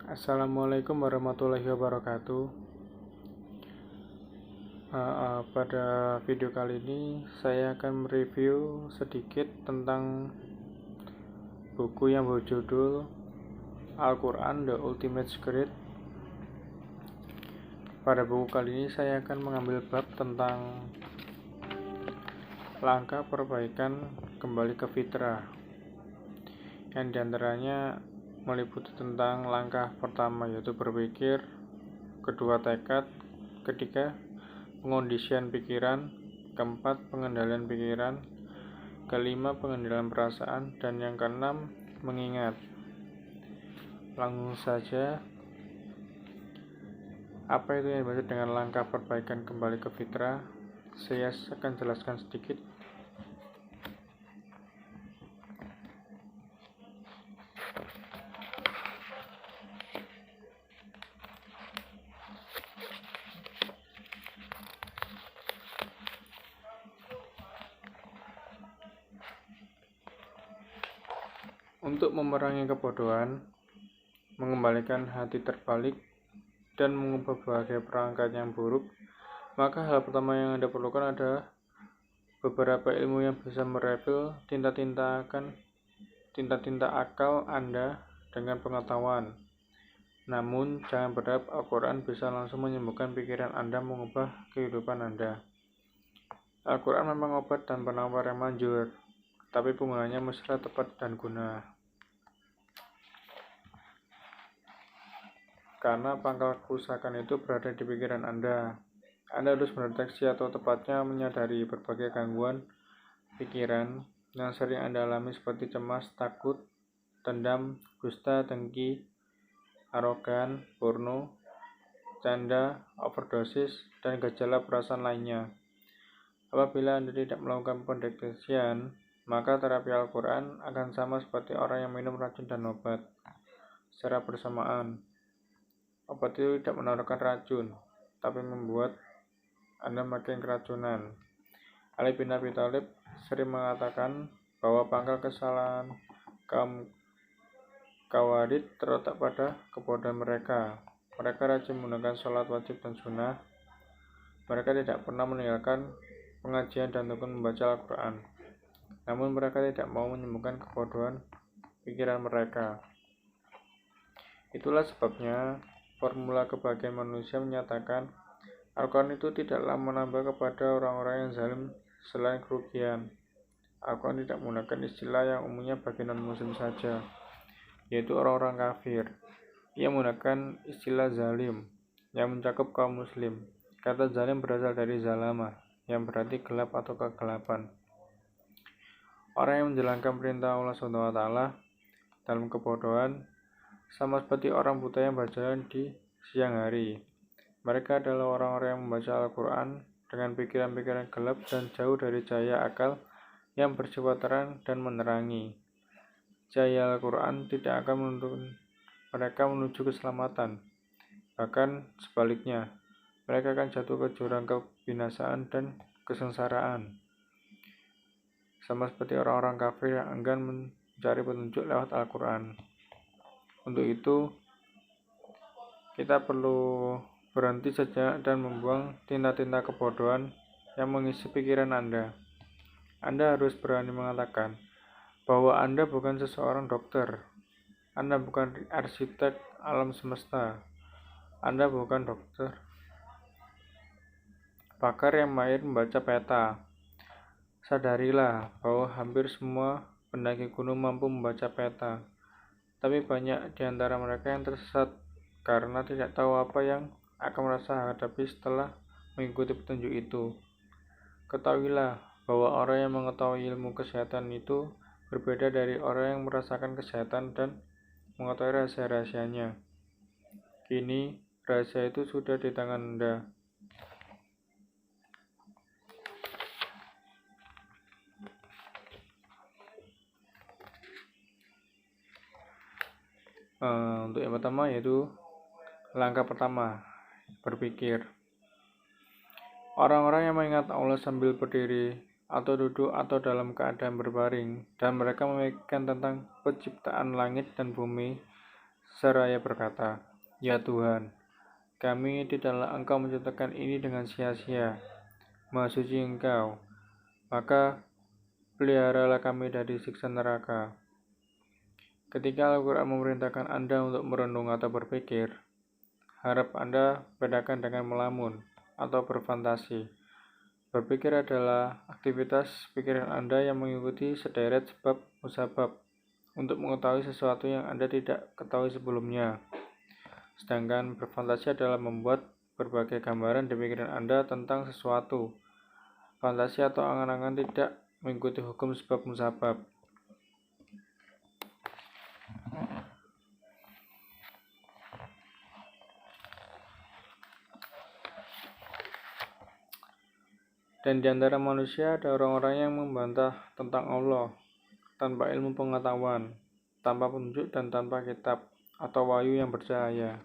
Assalamualaikum warahmatullahi wabarakatuh. Pada video kali ini saya akan mereview sedikit tentang buku yang berjudul Al-Quran The Ultimate Script. Pada buku kali ini saya akan mengambil bab tentang langkah perbaikan kembali ke fitrah, yang diantaranya meliputi tentang langkah pertama yaitu berpikir, kedua tekad, ketiga pengondisian pikiran, keempat pengendalian pikiran, kelima pengendalian perasaan, dan yang keenam mengingat. Langsung saja, apa itu yang dimaksud dengan langkah perbaikan kembali ke fitrah? Saya akan jelaskan sedikit. Untuk memerangi kebodohan, mengembalikan hati terbalik, dan mengubah berbagai perangkat yang buruk, maka hal pertama yang Anda perlukan adalah beberapa ilmu yang bisa merefil tinta-tinta akal Anda dengan pengetahuan. Namun, jangan berharap Al-Quran bisa langsung menyembuhkan pikiran Anda, mengubah kehidupan Anda. Al-Quran memang obat dan penawar yang manjur, tapi penggunaannya mestilah tepat dan guna. Karena pangkal kerusakan itu berada di pikiran Anda. Anda harus mendeteksi atau tepatnya menyadari berbagai gangguan pikiran yang sering Anda alami seperti cemas, takut, dendam, dusta, dengki, arogan, porno, canda, overdosis, dan gejala perasaan lainnya. Apabila Anda tidak melakukan pendeteksian, maka terapi Al-Quran akan sama seperti orang yang minum racun dan obat secara bersamaan. Obat itu tidak menawarkan racun, tapi membuat Anda makin keracunan. Ali bin Abi Thalib sering mengatakan bahwa pangkal kesalahan kaum Khawarij terletak pada kebodohan mereka. Mereka rajin menggunakan sholat wajib dan sunnah. Mereka tidak pernah meninggalkan pengajian dan tekun membaca Al-Quran. Namun mereka tidak mau menyembuhkan kebodohan pikiran mereka. Itulah sebabnya formula kebahagiaan manusia menyatakan Al-Quran itu tidaklah menambah kepada orang-orang yang zalim selain kerugian. Al-Quran tidak menggunakan istilah yang umumnya bagi non-muslim saja, yaitu orang-orang kafir. Ia menggunakan istilah zalim yang mencakup kaum muslim. Kata zalim berasal dari zalama, yang berarti gelap atau kegelapan. Orang yang menjalankan perintah Allah SWT dalam kebodohan sama seperti orang buta yang berjalan di siang hari. Mereka adalah orang-orang yang membaca Al-Quran dengan pikiran-pikiran gelap dan jauh dari cahaya akal yang bersifat terang dan menerangi. Cahaya Al-Quran tidak akan menuntun mereka menuju keselamatan. Bahkan sebaliknya, mereka akan jatuh ke jurang kebinasaan dan kesengsaraan. Sama seperti orang-orang kafir yang enggan mencari petunjuk lewat Al-Quran. Untuk itu, kita perlu berhenti sejenak dan membuang tinta-tinta kebodohan yang mengisi pikiran Anda. Anda harus berani mengatakan bahwa Anda bukan seseorang dokter. Anda bukan arsitek alam semesta. Anda bukan dokter pakar yang mahir membaca peta. Sadarilah bahwa hampir semua pendaki gunung mampu membaca peta. Tapi banyak di antara mereka yang tersesat karena tidak tahu apa yang akan merasa hadapi setelah mengikuti petunjuk itu. Ketahuilah bahwa orang yang mengetahui ilmu kesehatan itu berbeda dari orang yang merasakan kesehatan dan mengetahui rahasia-rahasianya. Kini, rahasia itu sudah di tangan Anda. Untuk yang pertama yaitu langkah pertama, berpikir. Orang-orang yang mengingat Allah sambil berdiri atau duduk atau dalam keadaan berbaring, dan mereka memikirkan tentang penciptaan langit dan bumi, seraya berkata, "Ya Tuhan, kami tidaklah Engkau menciptakan ini dengan sia-sia. Maha suci Engkau, maka peliharalah kami dari siksa neraka." Ketika Al-Quran memerintahkan Anda untuk merenung atau berpikir, harap Anda bedakan dengan melamun atau berfantasi. Berpikir adalah aktivitas pikiran Anda yang mengikuti sederet sebab musabab untuk mengetahui sesuatu yang Anda tidak ketahui sebelumnya. Sedangkan berfantasi adalah membuat berbagai gambaran di pikiran Anda tentang sesuatu. Fantasi atau angan-angan tidak mengikuti hukum sebab musabab. Dan di antara manusia ada orang-orang yang membantah tentang Allah tanpa ilmu pengetahuan, tanpa petunjuk dan tanpa kitab atau wahyu yang bercahaya.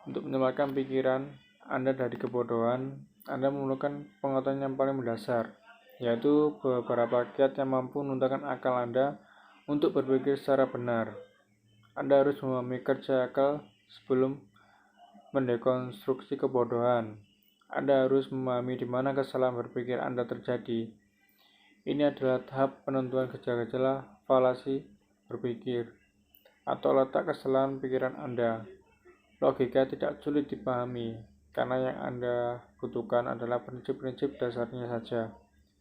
Untuk menyelamatkan pikiran Anda dari kebodohan, Anda memerlukan pengetahuan yang paling mendasar, yaitu beberapa kiat yang mampu menunjukkan akal Anda untuk berpikir secara benar. Anda harus memahami kerja akal sebelum mendekonstruksi kebodohan. Anda harus memahami di mana kesalahan berpikir Anda terjadi. Ini adalah tahap penentuan gejala-gejala falasi berpikir atau letak kesalahan pikiran Anda. Logika tidak sulit dipahami karena yang Anda butuhkan adalah prinsip-prinsip dasarnya saja.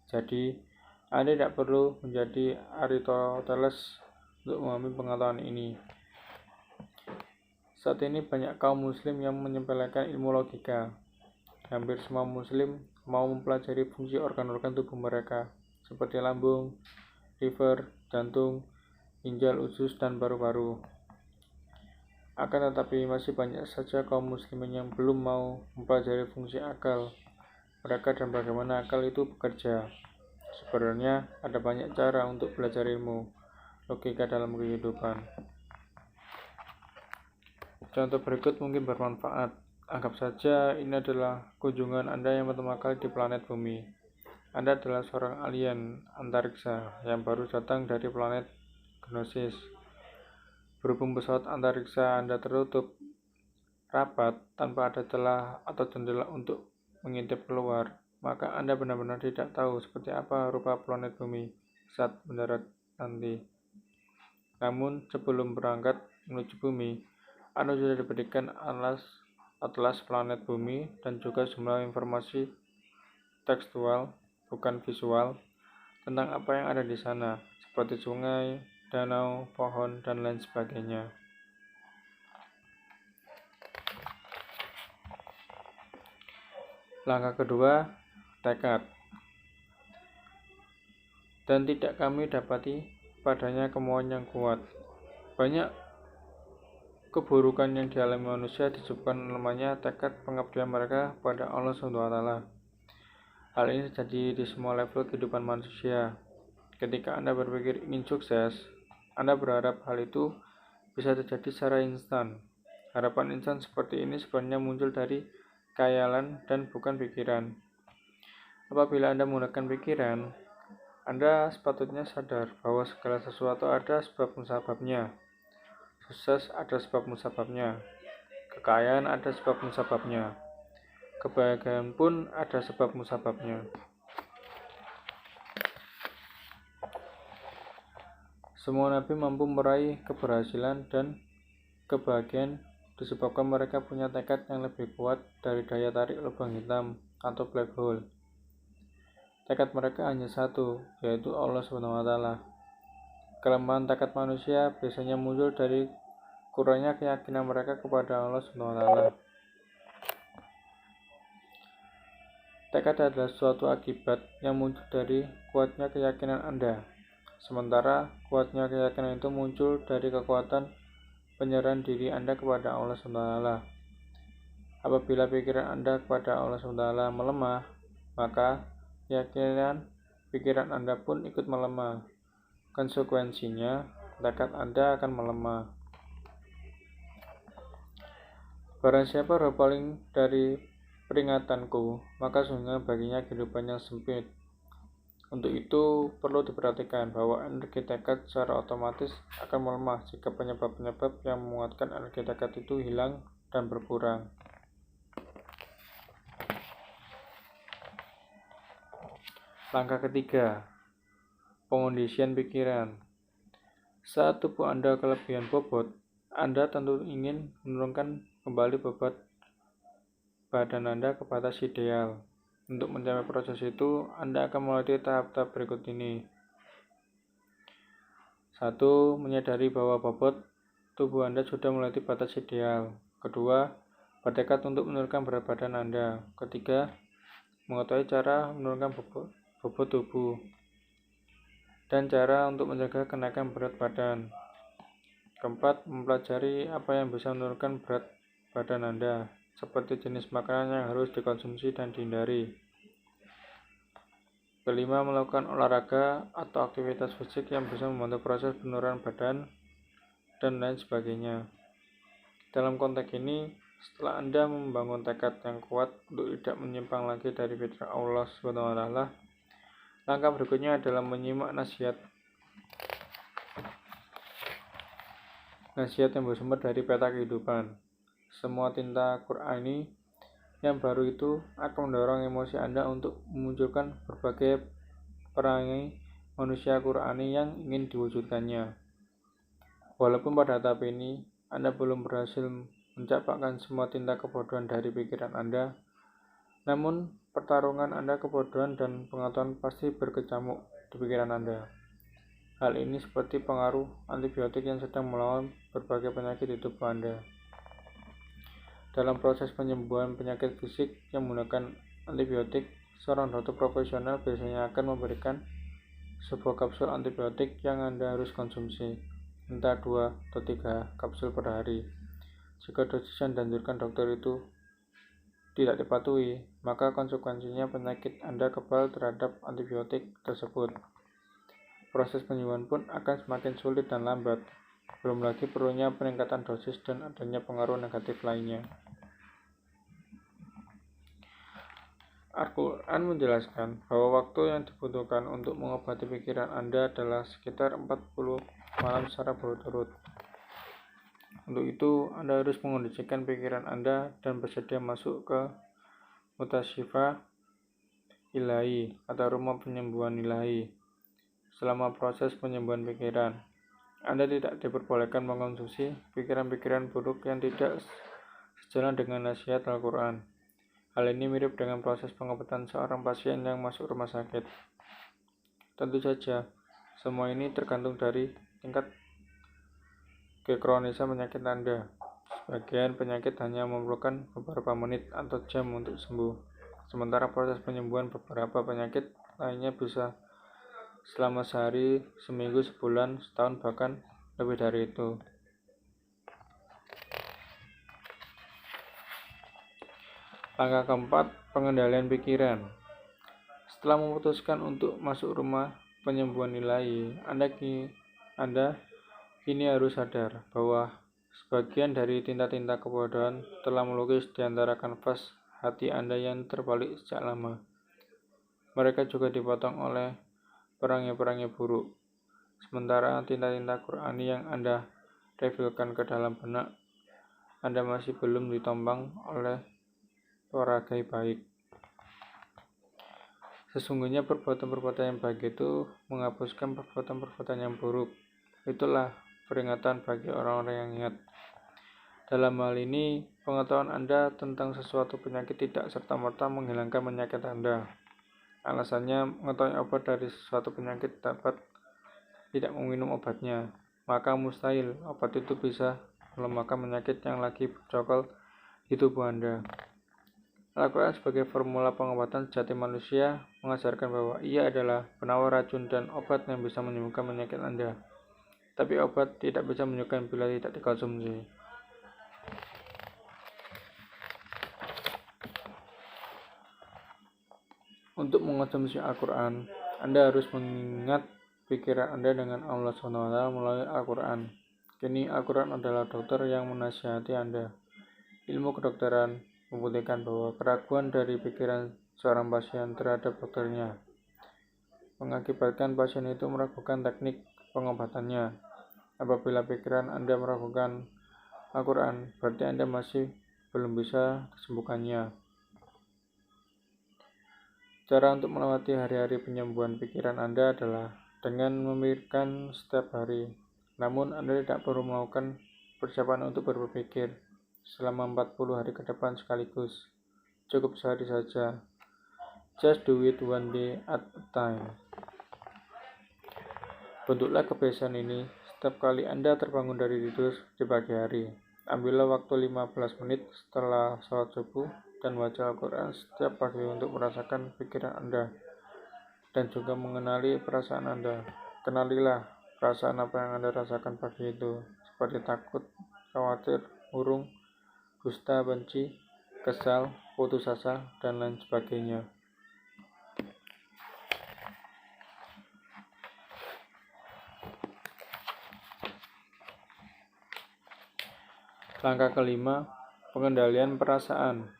Jadi, Anda tidak perlu menjadi Aristoteles untuk memahami pengetahuan ini. Saat ini banyak kaum muslim yang menyepelekan ilmu logika. Hampir semua muslim mau mempelajari fungsi organ-organ tubuh mereka, seperti lambung, liver, jantung, ginjal, usus, dan paru-paru. Akan tetapi masih banyak saja kaum muslimin yang belum mau mempelajari fungsi akal mereka dan bagaimana akal itu bekerja. Sebenarnya ada banyak cara untuk belajar ilmu logika dalam kehidupan. Contoh berikut mungkin bermanfaat. Anggap saja ini adalah kunjungan Anda yang pertama kali di planet bumi. Anda adalah seorang alien antariksa yang baru datang dari planet Gnosis. Berhubung pesawat antariksa Anda tertutup rapat tanpa ada celah atau jendela untuk mengintip keluar, maka Anda benar-benar tidak tahu seperti apa rupa planet bumi saat mendarat nanti. Namun sebelum berangkat menuju bumi, Anda sudah diberikan atlas planet bumi dan juga jumlah informasi tekstual, bukan visual, tentang apa yang ada di sana, seperti sungai, danau, pohon, dan lain sebagainya. Langkah kedua, tekad. Dan tidak kami dapati padanya kemauan yang kuat. Banyak keburukan yang dialami manusia disebabkan lemahnya tekad pengabdian mereka pada Allah SWT. Hal ini terjadi di semua level kehidupan manusia. Ketika Anda berpikir ingin sukses, Anda berharap hal itu bisa terjadi secara instan. Harapan instan seperti ini sebenarnya muncul dari khayalan dan bukan pikiran. Apabila Anda menggunakan pikiran, Anda sepatutnya sadar bahwa segala sesuatu ada sebab musababnya. Sukses ada sebab musababnya, kekayaan ada sebab musababnya, kebahagiaan pun ada sebab musababnya. Semua nabi mampu meraih keberhasilan dan kebahagiaan disebabkan mereka punya tekad yang lebih kuat dari daya tarik lubang hitam atau black hole. Tekad mereka hanya satu, yaitu Allah SWT. Kelemahan tekad manusia biasanya muncul dari kurangnya keyakinan mereka kepada Allah SWT. Tekad adalah suatu akibat yang muncul dari kuatnya keyakinan Anda, sementara kuatnya keyakinan itu muncul dari kekuatan penyerahan diri Anda kepada Allah SWT. Apabila pikiran Anda kepada Allah SWT melemah, maka keyakinan pikiran Anda pun ikut melemah. Konsekuensinya, tekad Anda akan melemah. Barang siapa berpaling dari peringatanku, maka sungguh baginya kehidupan yang sempit. Untuk itu, perlu diperhatikan bahwa energi tekad secara otomatis akan melemah jika penyebab-penyebab yang menguatkan energi tekad itu hilang dan berkurang. Langkah ketiga, pengondisian pikiran. Saat tubuh Anda kelebihan bobot, Anda tentu ingin menurunkan kembali bobot badan Anda ke batas ideal. Untuk mencapai proses itu, Anda akan melalui tahap-tahap berikut ini. 1. Menyadari bahwa bobot tubuh Anda sudah melewati batas ideal. 2. Bertekad untuk menurunkan berat badan Anda. 3. Mengetahui cara menurunkan bobot tubuh dan cara untuk menjaga kenaikan berat badan. 4. Mempelajari apa yang bisa menurunkan berat badan Anda, seperti jenis makanan yang harus dikonsumsi dan dihindari. 5. Melakukan olahraga atau aktivitas fisik yang bisa membantu proses penurunan badan dan lain sebagainya. Dalam konteks ini, setelah Anda membangun tekad yang kuat untuk tidak menyimpang lagi dari fitrah Allah SWT, langkah berikutnya adalah menyimak nasihat yang bersumber dari peta kehidupan. Semua tinta Qur'ani yang baru itu akan mendorong emosi Anda untuk memunculkan berbagai perangai manusia Qur'ani yang ingin diwujudkannya. Walaupun pada tahap ini Anda belum berhasil mencapai semua tinta kebodohan dari pikiran Anda, namun pertarungan Anda kebodohan dan pengetahuan pasti berkecamuk di pikiran Anda. Hal ini seperti pengaruh antibiotik yang sedang melawan berbagai penyakit di tubuh Anda. Dalam proses penyembuhan penyakit fisik yang menggunakan antibiotik, seorang dokter profesional biasanya akan memberikan sebuah kapsul antibiotik yang Anda harus konsumsi, entah 2 atau 3 kapsul per hari. Jika dosis yang dianjurkan dokter itu tidak dipatuhi, maka konsekuensinya penyakit Anda kebal terhadap antibiotik tersebut. Proses penyembuhan pun akan semakin sulit dan lambat. Belum lagi perlunya peningkatan dosis dan adanya pengaruh negatif lainnya. Al-Quran menjelaskan bahwa waktu yang dibutuhkan untuk mengobati pikiran Anda adalah sekitar 40 malam secara berturut-turut. Untuk itu, Anda harus mengondisikan pikiran Anda dan bersedia masuk ke Mutasyifa Ilahi atau rumah penyembuhan ilahi. Selama proses penyembuhan pikiran, Anda tidak diperbolehkan mengkonsumsi pikiran-pikiran buruk yang tidak sejalan dengan nasihat Al-Quran. Hal ini mirip dengan proses pengobatan seorang pasien yang masuk rumah sakit. Tentu saja, semua ini tergantung dari tingkat kekronisan penyakit Anda. Sebagian penyakit hanya memerlukan beberapa menit atau jam untuk sembuh, sementara proses penyembuhan beberapa penyakit lainnya bisa selama sehari, seminggu, sebulan, setahun, bahkan lebih dari itu. Langkah keempat, pengendalian pikiran. Setelah memutuskan untuk masuk rumah penyembuhan ilahi, Anda kini harus sadar bahwa sebagian dari tinta-tinta kebodohan telah melukis di antara kanvas hati Anda yang terbalik sejak lama. Mereka juga dipotong oleh perangai-perangai buruk. Sementara tinta-tinta Qur'ani yang Anda revilkan ke dalam benak Anda masih belum ditombang oleh pewarai baik. Sesungguhnya perbuatan-perbuatan yang baik itu menghapuskan perbuatan-perbuatan yang buruk. Itulah peringatan bagi orang-orang yang ingat. Dalam hal ini, pengetahuan Anda tentang sesuatu penyakit tidak serta-merta menghilangkan penyakit Anda. Alasannya, mengetahui obat dari sesuatu penyakit dapat tidak meminum obatnya, maka mustahil obat itu bisa melemahkan penyakit yang lagi bercokol di tubuh Anda. Al-Quran sebagai formula pengobatan sejati manusia mengajarkan bahwa ia adalah penawar racun dan obat yang bisa menyembuhkan penyakit Anda. Tapi obat tidak bisa menyembuhkan bila tidak dikonsumsi. Untuk mengonsumsi Al-Quran, Anda harus mengingat pikiran Anda dengan Allah SWT melalui Al-Quran. Kini Al-Quran adalah dokter yang menasihati Anda. Ilmu kedokteran membuktikan bahwa keraguan dari pikiran seorang pasien terhadap dokternya mengakibatkan pasien itu meragukan teknik pengobatannya. Apabila pikiran Anda meragukan Al-Quran, berarti Anda masih belum bisa disembuhkannya. Cara untuk melewati hari-hari penyembuhan pikiran Anda adalah dengan memikirkan setiap hari. Namun Anda tidak perlu melakukan persiapan untuk berpikir selama 40 hari ke depan sekaligus. Cukup sehari saja. Just do it one day at a time. Bentuklah kebiasaan ini setiap kali Anda terbangun dari tidur di pagi hari. Ambillah waktu 15 menit setelah sholat subuh dan baca Al-Quran setiap pagi untuk merasakan pikiran Anda dan juga mengenali perasaan Anda. Kenalilah perasaan apa yang Anda rasakan pagi itu, seperti takut, khawatir, murung, dusta, benci, kesal, putus asa, dan lain sebagainya. Langkah kelima, pengendalian perasaan.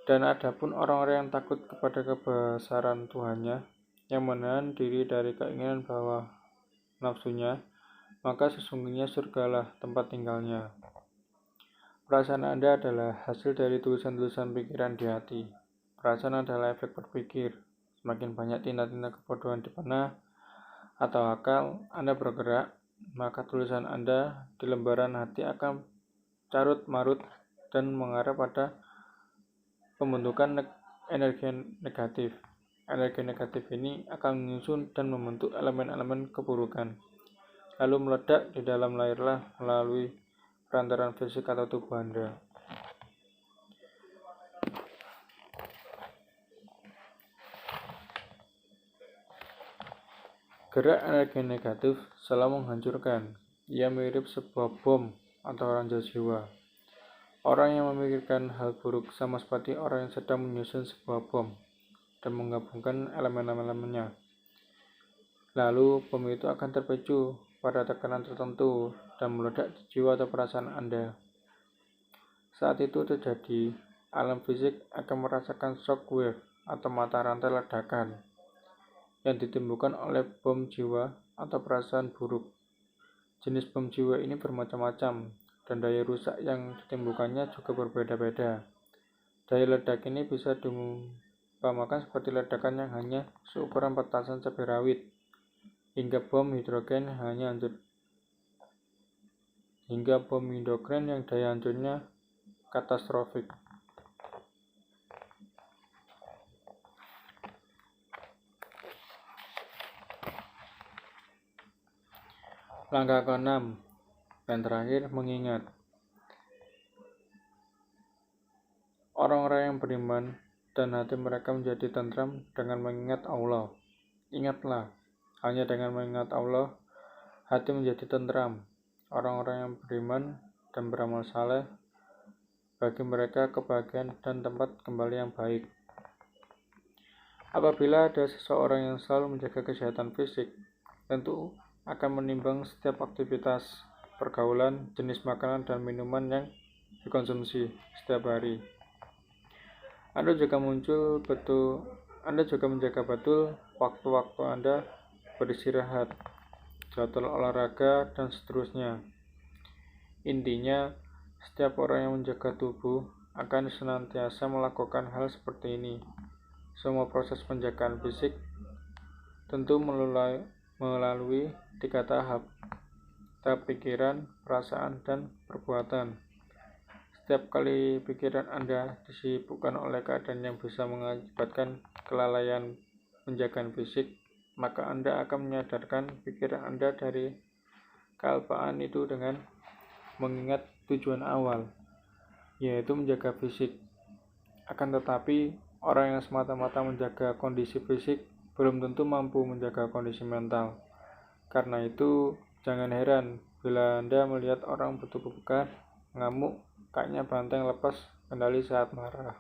Dan adapun orang-orang yang takut kepada kebesaran Tuhannya, yang menahan diri dari keinginan bawah nafsunya, maka sesungguhnya surgalah tempat tinggalnya. Perasaan Anda adalah hasil dari tulisan-tulisan pikiran di hati. Perasaan adalah efek berpikir. Semakin banyak tindak-tindak kebodohan di benak atau akal Anda bergerak, maka tulisan Anda di lembaran hati akan carut-marut dan mengarah pada pembentukan energi negatif. Energi negatif ini akan menyusun dan membentuk elemen-elemen keburukan, lalu meledak di dalam lahirlah melalui perantaran fisik atau tubuh Anda. Gerak energi negatif selalu menghancurkan. Ia mirip sebuah bom atau ranjau jiwa. Orang yang memikirkan hal buruk sama seperti orang yang sedang menyusun sebuah bom dan menggabungkan elemen-elemennya. Lalu bom itu akan terpicu pada tekanan tertentu dan meledak di jiwa atau perasaan Anda. Saat itu terjadi, alam fisik akan merasakan shock wave atau mata rantai ledakan yang ditimbulkan oleh bom jiwa atau perasaan buruk. Jenis bom jiwa ini bermacam-macam dan daya rusak yang ditimbulkannya juga berbeda-beda. Daya ledak ini bisa diumpamakan seperti ledakan yang hanya seukuran petasan cabai rawit, hingga bom hidrogen yang daya hancurnya katastrofik. Langkah ke-6 dan terakhir, mengingat. Orang-orang yang beriman dan hati mereka menjadi tentram dengan mengingat Allah. Ingatlah, hanya dengan mengingat Allah, hati menjadi tentram. Orang-orang yang beriman dan beramal saleh, bagi mereka kebahagiaan dan tempat kembali yang baik. Apabila ada seseorang yang selalu menjaga kesehatan fisik, tentu akan menimbang setiap aktivitas, pergaulan, jenis makanan dan minuman yang dikonsumsi setiap hari. Anda juga menjaga betul waktu-waktu Anda beristirahat, jadwal olahraga, dan seterusnya. Intinya, setiap orang yang menjaga tubuh akan senantiasa melakukan hal seperti ini. Semua proses penjagaan fisik tentu melalui 3 tahap pikiran, perasaan, dan perbuatan. Setiap kali pikiran Anda disibukkan oleh keadaan yang bisa mengakibatkan kelalaian penjagaan fisik, maka Anda akan menyadarkan pikiran Anda dari kealpaan itu dengan mengingat tujuan awal, yaitu menjaga fisik. Akan tetapi, orang yang semata-mata menjaga kondisi fisik belum tentu mampu menjaga kondisi mental. Karena itu, jangan heran bila Anda melihat orang bertubuh bekar, ngamuk, kayaknya banteng lepas kendali saat marah.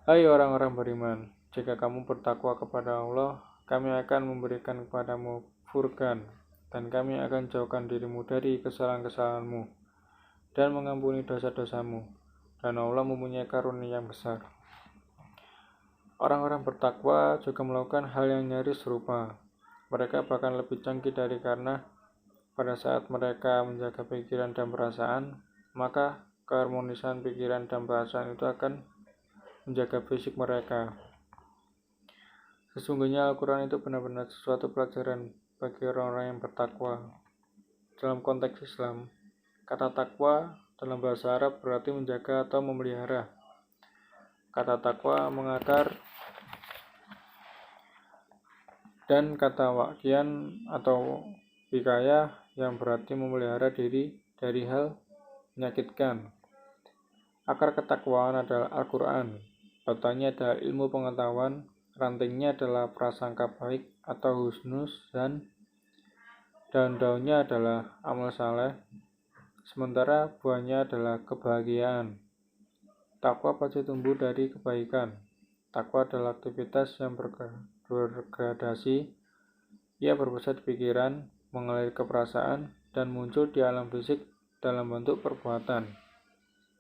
Hai orang-orang beriman, jika kamu bertakwa kepada Allah, kami akan memberikan kepadamu furqan, dan kami akan jauhkan dirimu dari kesalahan-kesalahanmu dan mengampuni dosa-dosamu, dan Allah mempunyai karunia yang besar. Orang-orang bertakwa juga melakukan hal yang nyaris serupa. Mereka bahkan lebih canggih karena pada saat mereka menjaga pikiran dan perasaan, maka keharmonisan pikiran dan perasaan itu akan menjaga fisik mereka. Sesungguhnya Al-Quran itu benar-benar sesuatu pelajaran bagi orang-orang yang bertakwa. Dalam konteks Islam, kata takwa dalam bahasa Arab berarti menjaga atau memelihara. Kata takwa mengakar dan kata wakian atau wikayah yang berarti memelihara diri dari hal menyakitkan. Akar ketakwaan adalah Al-Quran, batangnya adalah ilmu pengetahuan, rantingnya adalah prasangka baik atau husnuz, dan daun-daunnya adalah amal saleh, sementara buahnya adalah kebahagiaan. Takwa pasti tumbuh dari kebaikan. Takwa adalah aktivitas yang bergradasi. Ia berpusat di pikiran, mengalir ke perasaan, dan muncul di alam fisik dalam bentuk perbuatan.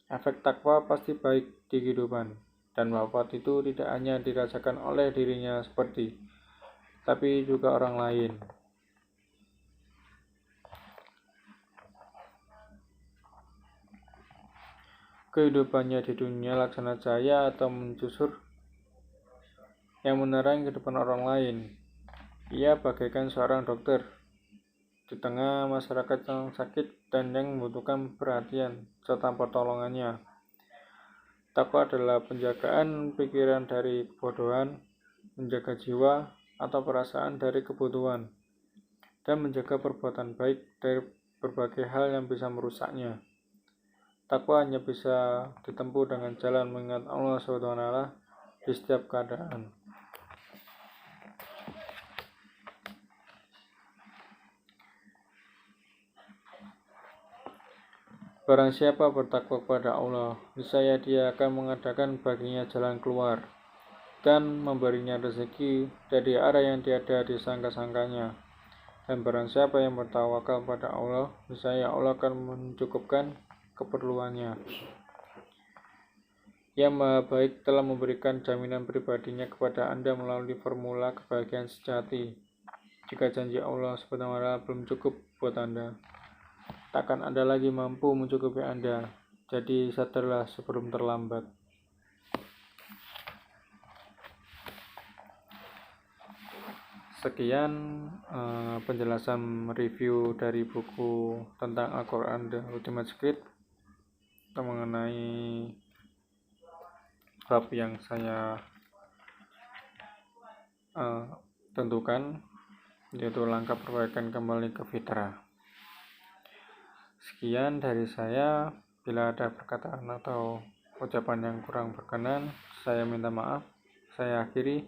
Efek takwa pasti baik di kehidupan, dan wafat itu tidak hanya dirasakan oleh dirinya tapi juga orang lain. Kehidupannya di dunia laksana cahaya atau mencusur yang menerangi kehidupan orang lain. Ia bagaikan seorang dokter di tengah masyarakat yang sakit dan yang membutuhkan perhatian serta pertolongannya. Takwa adalah penjagaan pikiran dari kebodohan, menjaga jiwa atau perasaan dari kebutuhan, dan menjaga perbuatan baik dari berbagai hal yang bisa merusaknya. Takwa hanya bisa ditempuh dengan jalan mengingat Allah SWT di setiap keadaan. Barang siapa bertakwa kepada Allah, niscaya Dia akan mengadakan baginya jalan keluar dan memberinya rezeki dari arah yang tiada disangka-sangkanya. Dan barang siapa yang bertawakal pada Allah, niscaya Allah akan mencukupkan keperluannya. Yang Maha Baik telah memberikan jaminan pribadinya kepada Anda melalui formula kebahagiaan sejati. Jika janji Allah SWT belum cukup buat Anda, takkan Anda lagi mampu mencukupi Anda. Jadi sadarlah sebelum terlambat. Sekian penjelasan review dari buku tentang Al-Quran The Ultimate Script mengenai bab yang saya tentukan, yaitu langkah perbaikan kembali ke fitrah. Sekian dari saya. Bila ada perkataan atau ucapan yang kurang berkenan, saya minta maaf. Saya akhiri.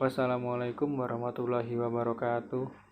Wassalamualaikum warahmatullahi wabarakatuh.